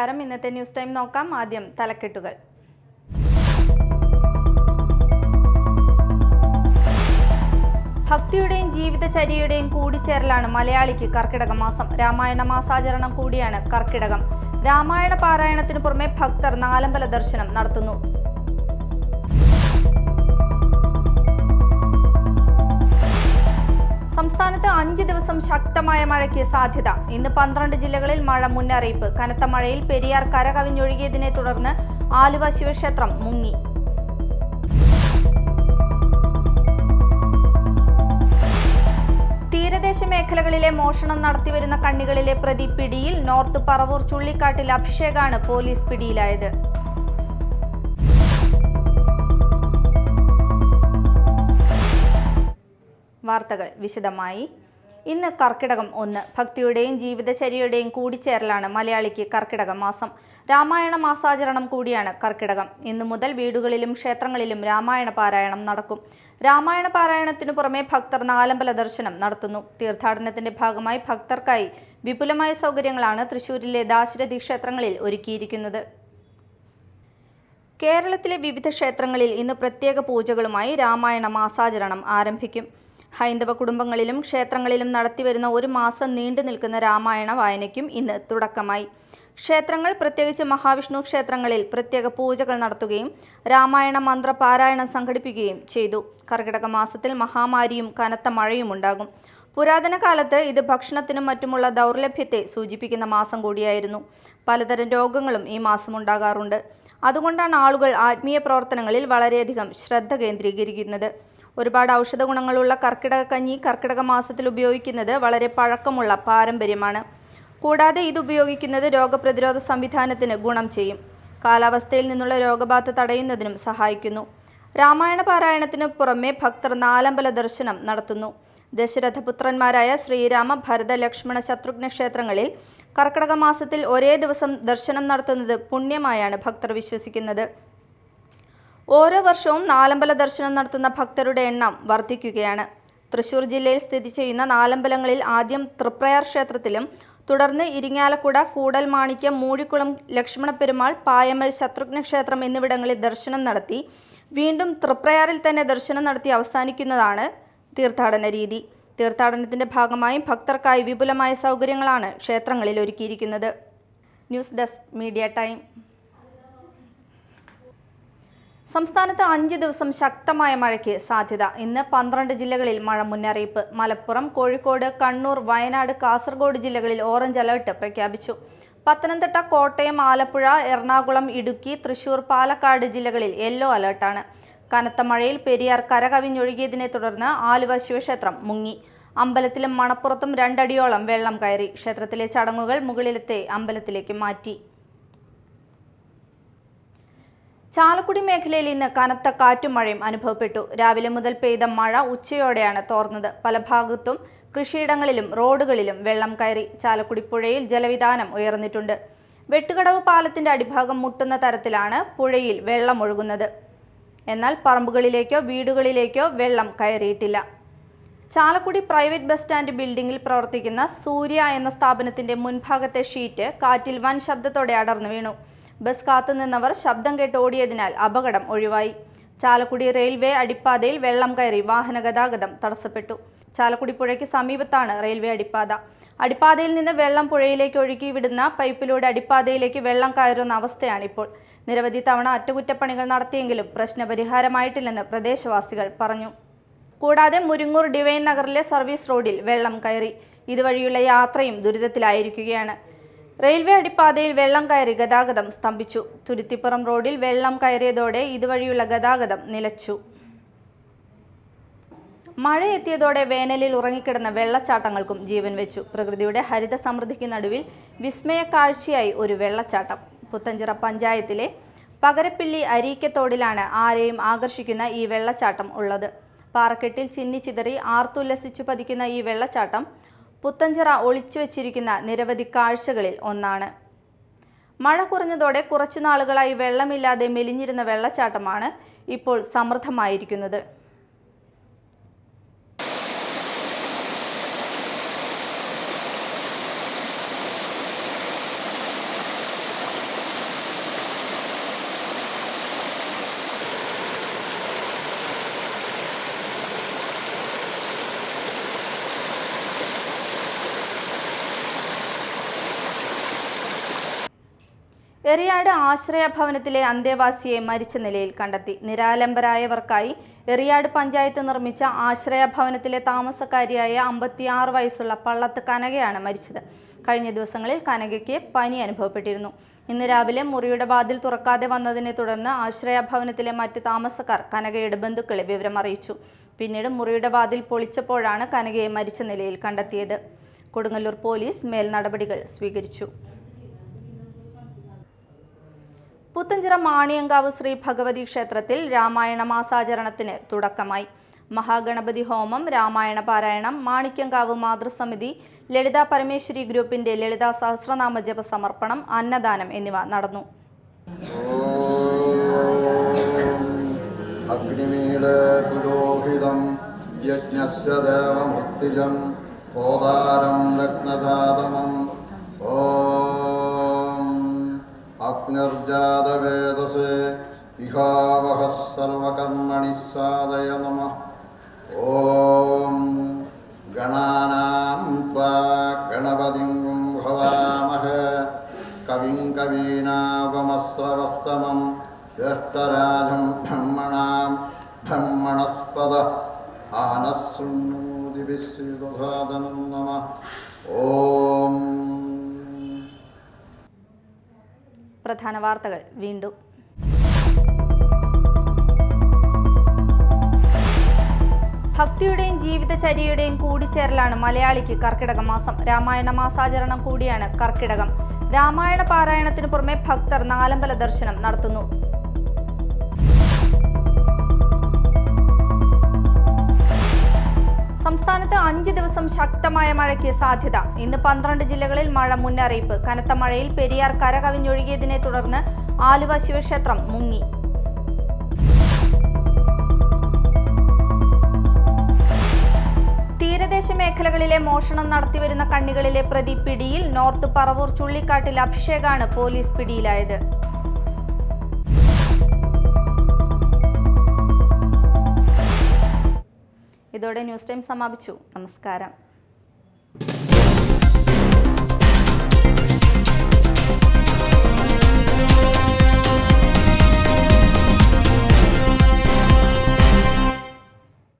നമസ്കാരം. ഇന്നത്തെ news time നോക്കാം. ആദ്യം തലക്കെട്ടുകൾ. ഭക്തിയുടെയും ജീവിതചര്യയുടെയും കൂടിച്ചേരലാണ് മലയാളിക്ക് കർക്കിടക മാസം. രാമായണ മാസാചരണം കൂടിയാണ് കർക്കിടകം. രാമായണ പാരായണത്തിനു പുറമെ ഭക്തർ നാലമ്പല ദർശനം നടത്തുന്നു. സംസ്ഥാനത്ത് 5 ദിവസം ശക്തമായ മഴയ്ക്ക് സാധ്യത. ഇന്ന് 12 ജില്ലകളിൽ മഴ മുന്നറിയിപ്പ്. കനത്ത മഴയിൽ പെരിയാർ കരകവിഞ്ഞൊഴുകിയതിനെ തുടർന്ന് ആലുവ ശിവക്ഷേത്രം മുങ്ങി. തീരദേശ മേഖലകളിലെ മോഷണം നടത്തിവരുന്ന കണ്ണികളിലെ പ്രതി പിടിയിൽ. നോർത്ത് പറവൂർ ചുള്ളിക്കാട്ടിൽ അഭിഷേകാണ് പോലീസ് പിടിയിലായത്. വാർത്തകൾ വിശദമായി. ഇന്ന് കർക്കിടകം 1. ഭക്തിയുടെയും ജീവിതചര്യയുടെയും കൂടിച്ചേരലാണ് മലയാളിക്ക് കർക്കിടക മാസം. രാമായണ മാസാചരണം കൂടിയാണ് കർക്കിടകം. ഇന്നു മുതൽ വീടുകളിലും ക്ഷേത്രങ്ങളിലും രാമായണ പാരായണം നടക്കും. രാമായണ പാരായണത്തിനു പുറമെ ഭക്തർ നാലമ്പല ദർശനം നടത്തുന്നു. തീർത്ഥാടനത്തിന്റെ ഭാഗമായി ഭക്തർക്കായി വിപുലമായ സൗകര്യങ്ങളാണ് തൃശൂരിലെ ദാശരഥി ക്ഷേത്രങ്ങളിൽ ഒരുക്കിയിരിക്കുന്നത്. കേരളത്തിലെ വിവിധ ക്ഷേത്രങ്ങളിൽ ഇന്ന് പ്രത്യേക പൂജകളുമായി രാമായണ മാസാചരണം ആരംഭിക്കും. ഹൈന്ദവ കുടുംബങ്ങളിലും ക്ഷേത്രങ്ങളിലും നടത്തിവരുന്ന 1 മാസം നീണ്ടു നിൽക്കുന്ന രാമായണ വായനയ്ക്കും ഇന്ന് തുടക്കമായി. ക്ഷേത്രങ്ങൾ, പ്രത്യേകിച്ച് മഹാവിഷ്ണു ക്ഷേത്രങ്ങളിൽ പ്രത്യേക പൂജകൾ നടത്തുകയും രാമായണ മന്ത്ര പാരായണം സംഘടിപ്പിക്കുകയും ചെയ്തു. കർക്കിടക മാസത്തിൽ മഹാമാരിയും കനത്ത മഴയും ഉണ്ടാകും. പുരാതന കാലത്ത് ഇത് ഭക്ഷണത്തിനും മറ്റുമുള്ള ദൗർലഭ്യത്തെ സൂചിപ്പിക്കുന്ന മാസം കൂടിയായിരുന്നു. പലതരം രോഗങ്ങളും ഈ മാസം ഉണ്ടാകാറുണ്ട്. അതുകൊണ്ടാണ് ആളുകൾ ആത്മീയ പ്രവർത്തനങ്ങളിൽ വളരെയധികം ശ്രദ്ധ കേന്ദ്രീകരിക്കുന്നത്. ഒരുപാട് ഔഷധ ഗുണങ്ങളുള്ള കർക്കിടക കഞ്ഞി കർക്കിടക മാസത്തിൽ ഉപയോഗിക്കുന്നത് വളരെ പഴക്കമുള്ള പാരമ്പര്യമാണ്. കൂടാതെ ഇത് ഉപയോഗിക്കുന്നത് രോഗപ്രതിരോധ സംവിധാനത്തിന് ഗുണം ചെയ്യും. കാലാവസ്ഥയിൽ നിന്നുള്ള രോഗബാധ തടയുന്നതിനും സഹായിക്കുന്നു. രാമായണ പാരായണത്തിന് പുറമെ ഭക്തർ നാലമ്പല ദർശനം നടത്തുന്നു. ദശരഥപുത്രന്മാരായ ശ്രീരാമ, ഭരത, ലക്ഷ്മണ, ശത്രുഘ്ന ക്ഷേത്രങ്ങളിൽ കർക്കിടക മാസത്തിൽ ഒരേ ദിവസം ദർശനം നടത്തുന്നത് പുണ്യമായാണ് ഭക്തർ വിശ്വസിക്കുന്നത്. ഓരോ വർഷവും നാലമ്പല ദർശനം നടത്തുന്ന ഭക്തരുടെ എണ്ണം വർദ്ധിക്കുകയാണ്. തൃശൂർ ജില്ലയിൽ സ്ഥിതി ചെയ്യുന്ന നാലമ്പലങ്ങളിൽ ആദ്യം തൃപ്രയാർ ക്ഷേത്രത്തിലും തുടർന്ന് ഇരിങ്ങാലക്കുട, കൂടൽമാണിക്യം, മൂഴിക്കുളം ലക്ഷ്മണപ്പെരുമാൾ, പായമൽ, ശത്രുഘ്ന ക്ഷേത്രം എന്നിവിടങ്ങളിൽ ദർശനം നടത്തി വീണ്ടും തൃപ്രയാറിൽ തന്നെ ദർശനം നടത്തി അവസാനിക്കുന്നതാണ് തീർത്ഥാടന രീതി. തീർത്ഥാടനത്തിന്റെ ഭാഗമായി ഭക്തർക്കായി വിപുലമായ സൗകര്യങ്ങളാണ് ക്ഷേത്രങ്ങളിൽ ഒരുക്കിയിരിക്കുന്നത്. News desk media time. സംസ്ഥാനത്ത് 5 ദിവസം ശക്തമായ മഴയ്ക്ക് സാധ്യത. ഇന്ന് 12 ജില്ലകളിൽ മഴ മുന്നറിയിപ്പ്. മലപ്പുറം, കോഴിക്കോട്, കണ്ണൂർ, വയനാട്, കാസർഗോഡ് ജില്ലകളിൽ ഓറഞ്ച് അലർട്ട് പ്രഖ്യാപിച്ചു. പത്തനംതിട്ട, കോട്ടയം, ആലപ്പുഴ, എറണാകുളം, ഇടുക്കി, തൃശൂർ, പാലക്കാട് ജില്ലകളിൽ യെല്ലോ അലർട്ടാണ്. കനത്ത മഴയിൽ പെരിയാർ കരകവിഞ്ഞൊഴുകിയതിനെ തുടർന്ന് ആലുവ ശിവക്ഷേത്രം മുങ്ങി. അമ്പലത്തിലും മണപ്പുറത്തും 2 അടിയോളം വെള്ളം കയറി. ക്ഷേത്രത്തിലെ ചടങ്ങുകൾ മുകളിലത്തെ അമ്പലത്തിലേക്ക് മാറ്റി. ചാലക്കുടി മേഖലയിൽ ഇന്ന് കനത്ത കാറ്റും മഴയും അനുഭവപ്പെട്ടു. രാവിലെ മുതൽ പെയ്ത മഴ ഉച്ചയോടെയാണ് തോർന്നത്. പല ഭാഗത്തും കൃഷിയിടങ്ങളിലും റോഡുകളിലും വെള്ളം കയറി. ചാലക്കുടി പുഴയിൽ ജലവിധാനം ഉയർന്നിട്ടുണ്ട്. വെട്ടുകടവ് പാലത്തിന്റെ അടിഭാഗം മുട്ടുന്ന തരത്തിലാണ് പുഴയിൽ വെള്ളം ഒഴുകുന്നത്. എന്നാൽ പറമ്പുകളിലേക്കോ വീടുകളിലേക്കോ വെള്ളം കയറിയിട്ടില്ല. ചാലക്കുടി പ്രൈവറ്റ് ബസ് സ്റ്റാൻഡ് ബിൽഡിംഗിൽ പ്രവർത്തിക്കുന്ന സൂര്യ എന്ന സ്ഥാപനത്തിന്റെ മുൻഭാഗത്തെ ഷീറ്റ് കാറ്റിൽ വൻ ശബ്ദത്തോടെ അടർന്നു വീണു. ബസ് കാത്തുനിന്നവർ ശബ്ദം കേട്ട് ഓടിയതിനാൽ അപകടം ഒഴിവായി. ചാലക്കുടി റെയിൽവേ അടിപ്പാതയിൽ വെള്ളം കയറി വാഹന ഗതാഗതം തടസ്സപ്പെട്ടു. ചാലക്കുടി പുഴയ്ക്ക് സമീപത്താണ് റെയിൽവേ അടിപ്പാത. അടിപ്പാതയിൽ നിന്ന് വെള്ളം പുഴയിലേക്ക് ഒഴുക്കി വിടുന്ന പൈപ്പിലൂടെ അടിപ്പാതയിലേക്ക് വെള്ളം കയറുന്ന അവസ്ഥയാണിപ്പോൾ. നിരവധി തവണ അറ്റകുറ്റപ്പണികൾ നടത്തിയെങ്കിലും പ്രശ്നപരിഹാരമായിട്ടില്ലെന്ന് പ്രദേശവാസികൾ പറഞ്ഞു. കൂടാതെ മുരിങ്ങൂർ ഡിവൈൻ നഗറിലെ സർവീസ് റോഡിൽ വെള്ളം കയറി. ഇതുവഴിയുള്ള യാത്രയും ദുരിതത്തിലായിരിക്കുകയാണ്. റെയിൽവേ അടിപ്പാതയിൽ വെള്ളം കയറി ഗതാഗതം സ്തംഭിച്ചു. തുരുത്തിപ്പുറം റോഡിൽ വെള്ളം കയറിയതോടെ ഇതുവഴിയുള്ള ഗതാഗതം നിലച്ചു. മഴ എത്തിയതോടെ വേനലിൽ ഉറങ്ങിക്കിടന്ന വെള്ളച്ചാട്ടങ്ങൾക്കും ജീവൻ വെച്ചു. പ്രകൃതിയുടെ ഹരിത സമൃദ്ധിക്ക് നടുവിൽ വിസ്മയ കാഴ്ചയായി ഒരു വെള്ളച്ചാട്ടം. പുത്തഞ്ചിറ പഞ്ചായത്തിലെ പകരപ്പിള്ളി അരീക്കത്തോടിലാണ് ആരെയും ആകർഷിക്കുന്ന ഈ വെള്ളച്ചാട്ടം ഉള്ളത്. പാറക്കെട്ടിൽ ചിന്നിച്ചിതറി ആർത്തുല്ലസിച്ചു പതിക്കുന്ന ഈ വെള്ളച്ചാട്ടം പുത്തഞ്ചിറ ഒളിച്ചു വെച്ചിരിക്കുന്ന നിരവധി കാഴ്ചകളിൽ ഒന്നാണ്. മഴ കുറഞ്ഞതോടെ കുറച്ചുനാളുകളായി വെള്ളമില്ലാതെ മെലിഞ്ഞിരുന്ന വെള്ളച്ചാട്ടമാണ് ഇപ്പോൾ സമൃദ്ധമായിരിക്കുന്നത്. എറിയാട് ആശ്രയ ഭവനത്തിലെ അന്തേവാസിയെ മരിച്ച നിലയിൽ കണ്ടെത്തി. നിരാലംബരായവർക്കായി എറിയാട് പഞ്ചായത്ത് നിർമ്മിച്ച ആശ്രയ ഭവനത്തിലെ താമസക്കാരിയായ 56 വയസ്സുള്ള പള്ളത്ത് കനകയാണ് മരിച്ചത്. കഴിഞ്ഞ ദിവസങ്ങളിൽ കനകയ്ക്ക് പനി അനുഭവപ്പെട്ടിരുന്നു. ഇന്ന് രാവിലെ മുറിയുടെ വാതിൽ തുറക്കാതെ വന്നതിനെ തുടർന്ന് ആശ്രയ ഭവനത്തിലെ മറ്റ് താമസക്കാർ കനകയുടെ ബന്ധുക്കളെ വിവരം അറിയിച്ചു. പിന്നീട് മുറിയുടെ വാതിൽ പൊളിച്ചപ്പോഴാണ് കനകയെ മരിച്ച നിലയിൽ കണ്ടെത്തിയത്. കൊടുങ്ങല്ലൂർ പോലീസ് മേൽ നടപടികൾ സ്വീകരിച്ചു. പുത്തഞ്ചിറ മാണിയങ്കാവ് ശ്രീ ഭഗവതി ക്ഷേത്രത്തിൽ രാമായണ മാസാചരണത്തിന് തുടക്കമായി. മഹാഗണപതി ഹോമം, രാമായണ പാരായണം, മാണിക്യങ്കാവ് മാതൃസമിതി, ലളിത പരമേശ്വരി ഗ്രൂപ്പിന്റെ ലളിത സഹസ്രനാമ ജപ സമർപ്പണം, അന്നദാനം എന്നിവ നടന്നു. അഗ്നിർജാതവേദസേ ഇഹാവഹഃ സർവകർമ്മണി സാദയ നമഃ. ഓം ഗണാനാം ത്വാ ഗണപതിം ഭവാമഹേ കവിം കവീനാപമസ്രവസ്തമം ജ്യേഷ്ഠരാജം ബ്രഹ്മണാം ബ്രഹ്മണസ്പദ ആനശൃണോതിഭിശ്രീദധാതനം നമഃ. ഓം. പ്രധാന വാർത്തകൾ വീണ്ടും. ഭക്തിയുടെയും ജീവിതചര്യയുടെയും കൂടിച്ചേരലാണ് മലയാളിക്ക് കർക്കിടക മാസം. രാമായണ മാസാചരണം കൂടിയാണ് കർക്കിടകം. രാമായണ പാരായണത്തിന് പുറമെ ഭക്തർ നാലമ്പല ദർശനം നടത്തുന്നു. സംസ്ഥാനത്ത് 5 ദിവസം ശക്തമായ മഴയ്ക്ക് സാധ്യത. ഇന്ന് 12 ജില്ലകളിൽ മഴ മുന്നറിയിപ്പ്. കനത്ത മഴയിൽ പെരിയാർ കരകവിഞ്ഞൊഴുകിയതിനെ തുടർന്ന് ആലുവ ശിവക്ഷേത്രം മുങ്ങി. തീരദേശ മേഖലകളിലെ മോഷണം നടത്തിവരുന്ന കണ്ണികളിലെ പ്രതി പിടിയിൽ. നോർത്ത് പറവൂർ ചുള്ളിക്കാട്ടിൽ അഭിഷേകാണ് പോലീസ് പിടിയിലായത്. ഇതോടെ ന്യൂസ് ടൈം സമാപിച്ചു. നമസ്കാരം.